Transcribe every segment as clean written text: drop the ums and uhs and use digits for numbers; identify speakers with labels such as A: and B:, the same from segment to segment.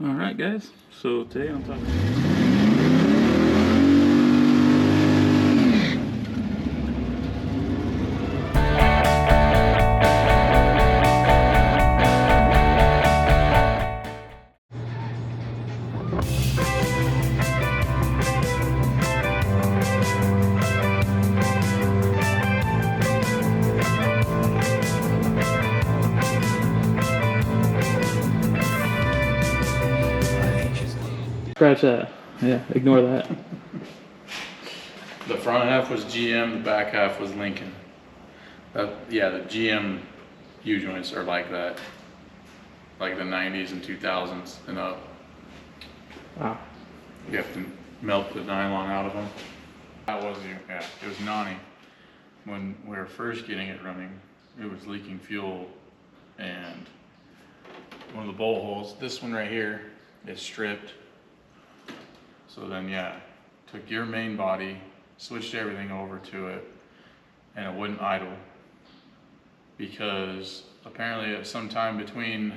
A: Alright guys, so today I'm talking scratch that. Yeah, ignore that.
B: The front half was GM, the back half was Lincoln. Yeah, the GM U-joints are like that. Like the 90s and 2000s and up.
A: Wow.
B: You have to melt the nylon out of them. That was it was Nani. When we were first getting it running, it was leaking fuel, and one of the bowl holes, this one right here, is stripped. So then took your main body, switched everything over to it, and it wouldn't idle because apparently at some time between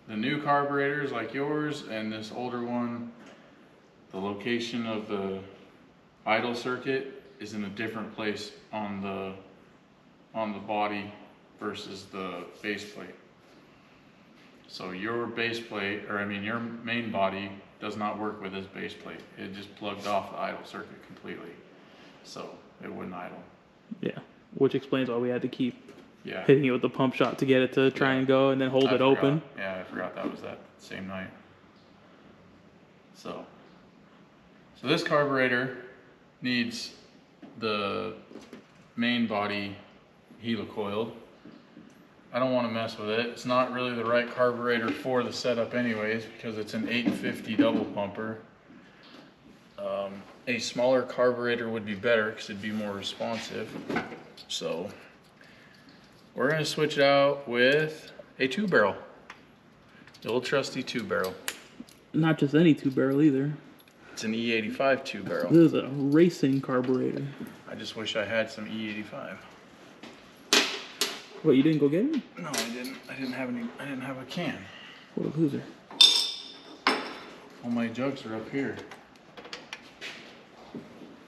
B: the new carburetors like yours and this older one, the location of the idle circuit is in a different place on the body versus the base plate. So your base plate, your main body does not work with this base plate. It just plugged off the idle circuit completely. So it wouldn't idle.
A: Yeah, which explains why we had to keep
B: Yeah.
A: hitting it with the pump shot to get it to try and go and then hold it open.
B: Yeah, I forgot that was that same night. So this carburetor needs the main body helicoiled. I don't want to mess with it. It's not really the right carburetor for the setup anyways because it's an 850 double pumper. A smaller carburetor would be better because it'd be more responsive. So we're going to switch it out with a 2-barrel. The old trusty 2-barrel.
A: Not just any 2-barrel either.
B: It's an E85 2-barrel.
A: This is a racing carburetor.
B: I just wish I had some E85.
A: What, you didn't go get it?
B: No, I didn't. I didn't have a can.
A: What a loser.
B: All my jugs are up here.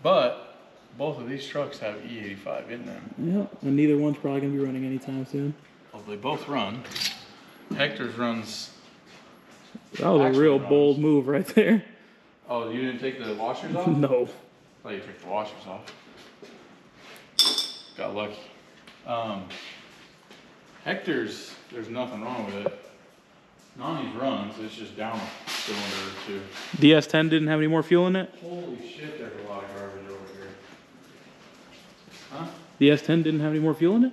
B: But both of these trucks have E85 in them.
A: Yeah, and neither one's probably going to be running anytime soon.
B: Well, they both run. Hector's runs.
A: That was a real bold move right there.
B: Oh, you didn't take the washers off?
A: No.
B: I thought you took the washers off. Got lucky. Hector's, there's nothing wrong with it. Nani's runs, it's just down a cylinder or two.
A: The S10 didn't have any more fuel in it?
B: Holy shit, there's a lot of garbage over here. Huh?
A: The S10 didn't have any more fuel in it?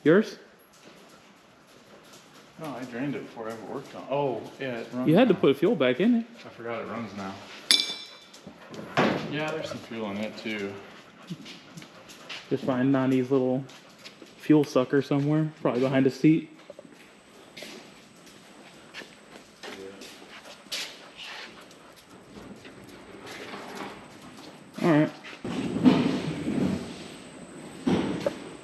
A: Yours?
B: No, I drained it before I ever worked on it. Oh, yeah, it runs.
A: You had to
B: now.
A: put fuel back in it.
B: I forgot it runs now. Yeah, there's some fuel in it too.
A: Just find Nani's little fuel sucker somewhere, probably behind the seat. Alright.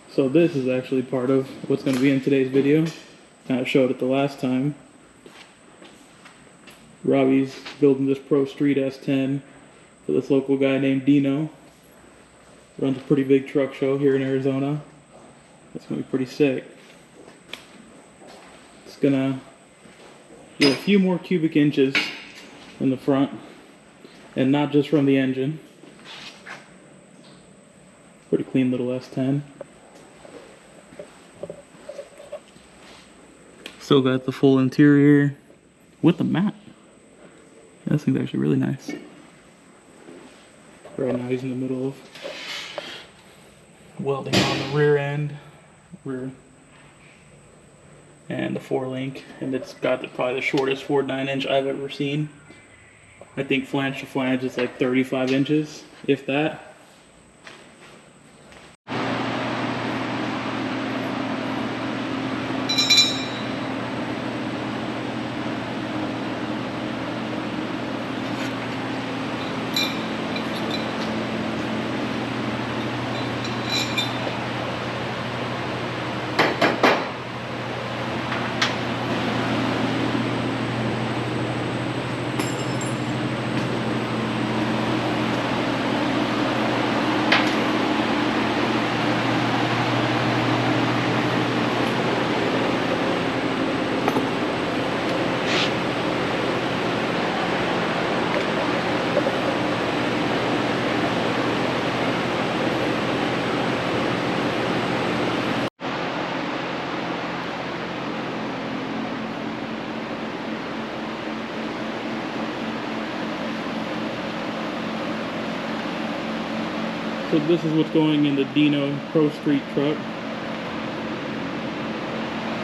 A: So this is actually part of what's going to be in today's video. Kind of showed it the last time. Robby's building this PRO STREET S10 for this local guy named Dino. Runs a pretty big truck show here in Arizona. It's going to be pretty sick. It's going to get a few more cubic inches in the front, and not just from the engine. Pretty clean little S10. Still got the full interior with the mat. This thing's actually really nice. Right now he's in the middle of welding on the rear end, and the 4-link, and it's got probably the shortest 4.9-inch I've ever seen. I think flange to flange is like 35 inches, if that. So this is what's going in the Dino Pro Street truck.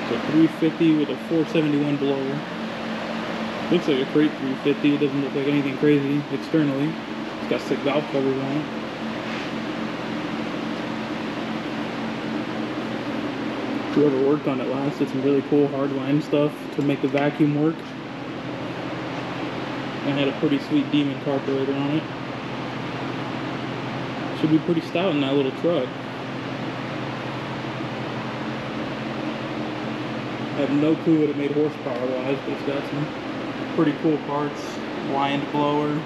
A: It's a 350 with a 471 blower. Looks like a crate 350. It doesn't look like anything crazy externally. It's got 6 valve covers on it. Whoever worked on it last did some really cool hardline stuff to make the vacuum work. And had a pretty sweet Demon carburetor on it. Should be pretty stout in that little truck. I have no clue what it made horsepower wise, but it's got some pretty cool parts. Wind blower.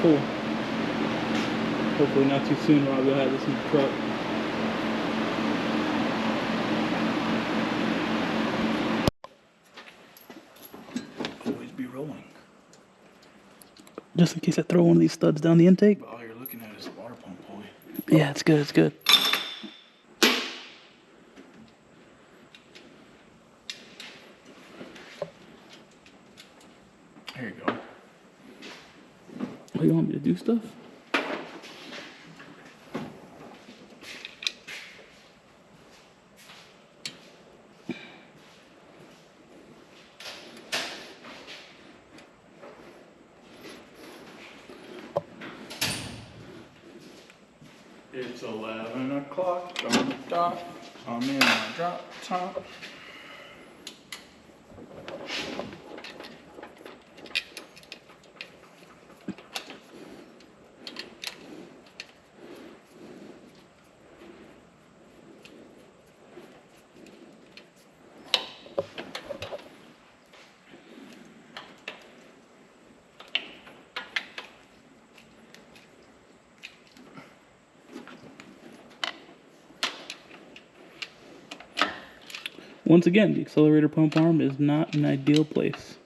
A: Cool. Hopefully not too soon Rob will have this in the truck. Always be rolling. Just in case I throw one of these studs down the intake.
B: All you're looking at is a water pump pulley.
A: Yeah, it's good, it's good.
B: There you go.
A: Oh, you want me to do stuff?
B: It's 11 o'clock on the dot. I'm in my drop top.
A: Once again, the accelerator pump arm is not an ideal place.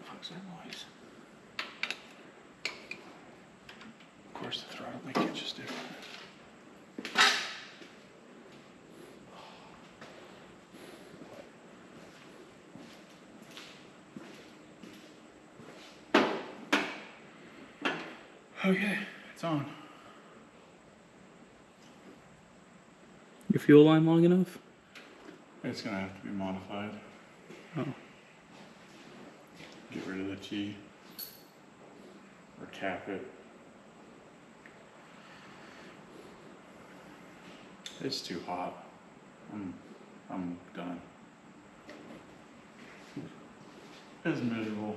A: What's that noise? Of course, the throttle linkage is different. Okay, it's on. Your fuel line long enough?
B: It's gonna have to be modified.
A: Oh.
B: Get rid of the T or cap it. It's too hot. I'm done. It's miserable.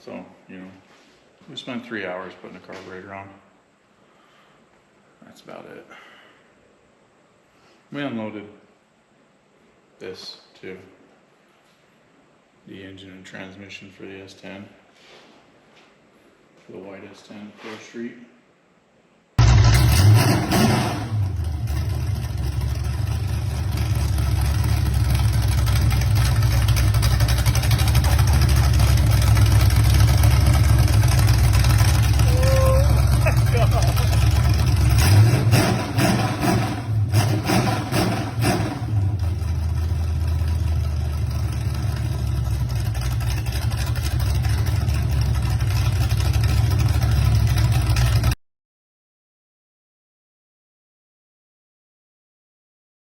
B: So, you know, we spent 3 hours putting the carburetor on. That's about it. We unloaded this too. The engine and transmission for the S10. For the white S10 Pro Street.